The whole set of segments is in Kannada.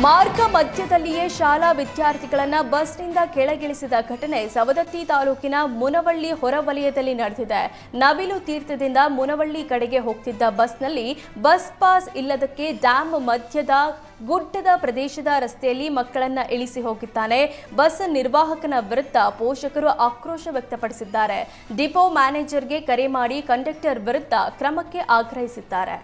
ಮಾರ್ಗ ಮಧ್ಯದಲ್ಲಿಯೇ ಶಾಲಾ ವಿದ್ಯಾರ್ಥಿಗಳನ್ನು ಬಸ್ನಿಂದ ಕೆಳಗಿಳಿಸಿದ ಘಟನೆ ಸವದತ್ತಿ ತಾಲೂಕಿನ ಮುನವಳ್ಳಿ ಹೊರವಲಯದಲ್ಲಿ ನಡೆದಿದೆ. ನವಿಲು ತೀರ್ಥದಿಂದ ಮುನವಳ್ಳಿ ಕಡೆಗೆ ಹೋಗ್ತಿದ್ದ ಬಸ್ನಲ್ಲಿ ಬಸ್ ಪಾಸ್ ಇಲ್ಲದಕ್ಕೆ ಡ್ಯಾಂ ಮಧ್ಯದ ಗುಡ್ಡದ ಪ್ರದೇಶದ ರಸ್ತೆಯಲ್ಲಿ ಮಕ್ಕಳನ್ನ ಇಳಿಸಿ ಹೋಗಿದ್ದಾನೆ. ಬಸ್ ನಿರ್ವಾಹಕನ ವಿರುದ್ಧ ಪೋಷಕರು ಆಕ್ರೋಶ ವ್ಯಕ್ತಪಡಿಸಿದ್ದಾರೆ. ಡಿಪೋ ಮ್ಯಾನೇಜರ್ಗೆ ಕರೆ ಮಾಡಿ ಕಂಡಕ್ಟರ್ ವಿರುದ್ಧ ಕ್ರಮಕ್ಕೆ ಆಗ್ರಹಿಸಿದ್ದಾರೆ.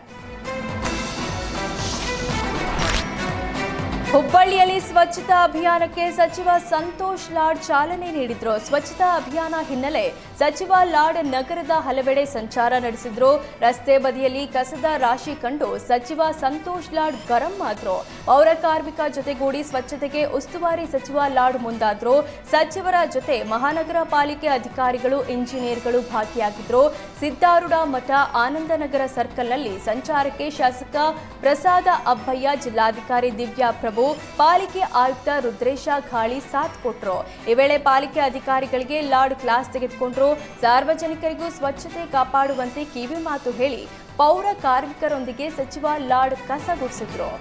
ಹುಬ್ಬಳ್ಳಿಯಲ್ಲಿ ಸ್ವಚ್ಛತಾ ಅಭಿಯಾನಕ್ಕೆ ಸಚಿವ ಸಂತೋಷ್ ಲಾಡ್ ಚಾಲನೆ ನೀಡಿದ್ರು. ಸ್ವಚ್ಛತಾ ಅಭಿಯಾನ ಹಿನ್ನೆಲೆ ಸಚಿವ ಲಾಡ್ ನಗರದ ಹಲವೆಡೆ ಸಂಚಾರ ನಡೆಸಿದ್ರು. ರಸ್ತೆ ಬದಿಯಲ್ಲಿ ಕಸದ ರಾಶಿ ಕಂಡು ಸಚಿವ ಸಂತೋಷ್ ಲಾಡ್ ಗರಂ ಆದ್ರು. ಪೌರ ಕಾರ್ಮಿಕ ಜೊತೆಗೂಡಿ ಸ್ವಚ್ಛತೆಗೆ ಉಸ್ತುವಾರಿ ಸಚಿವ ಲಾಡ್ ಮುಂದಾದ್ರು. ಸಚಿವರ ಜೊತೆ ಮಹಾನಗರ ಪಾಲಿಕೆ ಅಧಿಕಾರಿಗಳು, ಇಂಜಿನಿಯರ್ಗಳು ಭಾಗಿಯಾಗಿದ್ರು. ಸಿದ್ದಾರೂಢ ಮಠ ಆನಂದನಗರ ಸರ್ಕಲ್ನಲ್ಲಿ ಸಂಚಾರಕ್ಕೆ ಶಾಸಕ ಪ್ರಸಾದ ಅಬ್ಬಯ್ಯ, ಜಿಲ್ಲಾಧಿಕಾರಿ ದಿವ್ಯಾ ಪ್ರಭು, ಪಾಲಿಕೆ ಆಯುಕ್ತ ರುದ್ರೇಶ ಘಾಳಿ ಸಾಥ್ ಕೊಟ್ಟರು. ಈ ವೇಳೆ ಪಾಲಿಕೆ ಅಧಿಕಾರಿಗಳಿಗೆ ಲಾಡ್ ಕ್ಲಾಸ್ ತೆಗೆದುಕೊಂಡ್ರು. ಸಾರ್ವಜನಿಕರಿಗೂ ಸ್ವಚ್ಛತೆ ಕಾಪಾಡುವಂತೆ ಕಿವಿ ಮಾತು ಹೇಳಿ ಪೌರ ಕಾರ್ಮಿಕರೊಂದಿಗೆ ಸಚಿವ ಲಾಡ್ ಕಸ ಗುಡಿಸಿದ್ರು.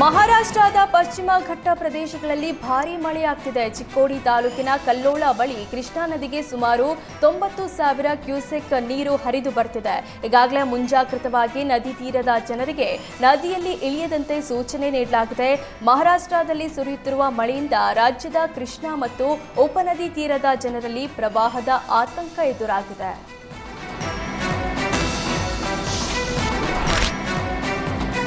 ಮಹಾರಾಷ್ಟ್ರದ ಪಶ್ಚಿಮ ಘಟ್ಟ ಪ್ರದೇಶಗಳಲ್ಲಿ ಭಾರೀ ಮಳೆಯಾಗ್ತಿದೆ. ಚಿಕ್ಕೋಡಿ ತಾಲೂಕಿನ ಕಲ್ಲೋಳ ಬಳಿ ಕೃಷ್ಣಾ ನದಿಗೆ ಸುಮಾರು 90,000 ಕ್ಯೂಸೆಕ್ ನೀರು ಹರಿದು ಬರ್ತಿದೆ. ಈಗಾಗಲೇ ಮುಂಜಾಗ್ರತವಾಗಿ ನದಿ ತೀರದ ಜನರಿಗೆ ನದಿಯಲ್ಲಿ ಇಳಿಯದಂತೆ ಸೂಚನೆ ನೀಡಲಾಗಿದೆ. ಮಹಾರಾಷ್ಟ್ರದಲ್ಲಿ ಸುರಿಯುತ್ತಿರುವ ಮಳೆಯಿಂದ ರಾಜ್ಯದ ಕೃಷ್ಣಾ ಮತ್ತು ಉಪನದಿ ತೀರದ ಜನರಲ್ಲಿ ಪ್ರವಾಹದ ಆತಂಕ ಎದುರಾಗಿದೆ.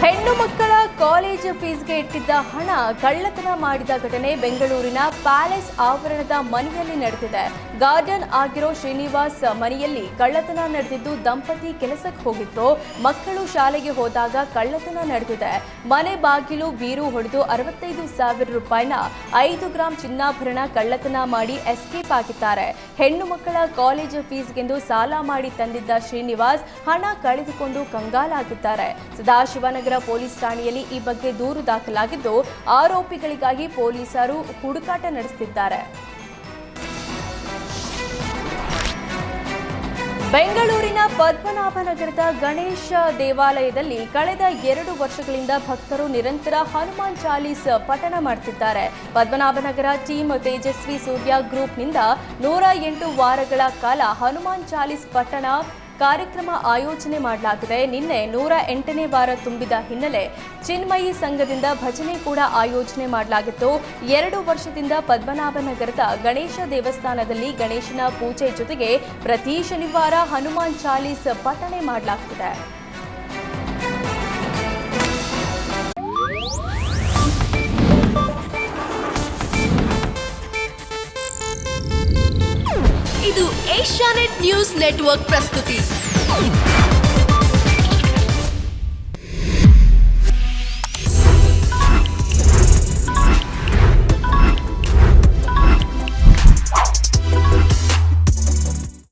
ಹೆಣ್ಣು ಮಕ್ಕಳ ಕಾಲೇಜ್ ಫೀಸ್ಗೆ ಇಟ್ಟಿದ್ದ ಹಣ ಕಳ್ಳತನ ಮಾಡಿದ ಘಟನೆ ಬೆಂಗಳೂರಿನ ಪ್ಯಾಲೇಸ್ ಆವರಣದ ಮನೆಯಲ್ಲಿ ನಡೆದಿದೆ. ಗಾರ್ಡನ್ ಆಗಿರೋ ಶ್ರೀನಿವಾಸ್ ಮನೆಯಲ್ಲಿ ಕಳ್ಳತನ ನಡೆದಿದ್ದು, ದಂಪತಿ ಕೆಲಸಕ್ಕೆ ಹೋಗಿದ್ರು. ಮಕ್ಕಳು ಶಾಲೆಗೆ ಹೋದಾಗ ಕಳ್ಳತನ ನಡೆದಿದೆ. ಮನೆ ಬಾಗಿಲು ಬೀರು ಹೊಡೆದು 65,000 ರೂಪಾಯಿನ 5 ಗ್ರಾಂ ಚಿನ್ನಾಭರಣ ಕಳ್ಳತನ ಮಾಡಿ ಎಸ್ಕೇಪ್ ಆಗಿದ್ದಾರೆ. ಹೆಣ್ಣು ಮಕ್ಕಳ ಕಾಲೇಜ್ ಫೀಸ್ಗೆಂದು ಸಾಲ ಮಾಡಿ ತಂದಿದ್ದ ಶ್ರೀನಿವಾಸ್ ಹಣ ಕಳೆದುಕೊಂಡು ಕಂಗಾಲಾಗಿದ್ದಾರೆ. ಸದಾಶಿವನಗರ ಪೊಲೀಸ್ ಠಾಣೆಯಲ್ಲಿ ಈ ಬಗ್ಗೆ ದೂರು ದಾಖಲಾಗಿದ್ದು, ಆರೋಪಿಗಳಿಗಾಗಿ ಪೊಲೀಸರು ಹುಡುಕಾಟ ನಡೆಸುತ್ತಿದ್ದಾರೆ. ಬೆಂಗಳೂರಿನ ಪದ್ಮನಾಭನಗರದ ಗಣೇಶ ದೇವಾಲಯದಲ್ಲಿ ಕಳೆದ 2 ವರ್ಷಗಳಿಂದ ಭಕ್ತರು ನಿರಂತರ ಹನುಮಾನ್ ಚಾಲೀಸ್ ಪಠಣ ಮಾಡುತ್ತಿದ್ದಾರೆ. ಪದ್ಮನಾಭನಗರ ಟೀಮ್ ತೇಜಸ್ವಿ ಸೂರ್ಯ ಗ್ರೂಪ್ನಿಂದ 108 ವಾರಗಳ ಕಾಲ ಹನುಮಾನ್ ಚಾಲೀಸ್ ಪಠಣ ಕಾರ್ಯಕ್ರಮ ಆಯೋಜನೆ ಮಾಡಲಾಗಿದೆ. ನಿನ್ನೆ 108ನೇ ವಾರ ತುಂಬಿದ ಹಿನ್ನೆಲೆ ಚಿನ್ಮಯಿ ಸಂಘದಿಂದ ಭಜನೆ ಕೂಡ ಆಯೋಜನೆ ಮಾಡಲಾಗಿತ್ತು. 2 ವರ್ಷದಿಂದ ಪದ್ಮನಾಭನಗರದ ಗಣೇಶ ದೇವಸ್ಥಾನದಲ್ಲಿ ಗಣೇಶನ ಪೂಜೆ ಜೊತೆಗೆ ಪ್ರತಿ ಶನಿವಾರ ಹನುಮಾನ್ ಚಾಲೀಸ್ ಪಠಣೆ ಮಾಡಲಾಗ್ತಿದೆ. ಇದು ಏಷ್ಯಾನೆಟ್ ನ್ಯೂಸ್ ನೆಟ್ವರ್ಕ್ ಪ್ರಸ್ತುತಿ.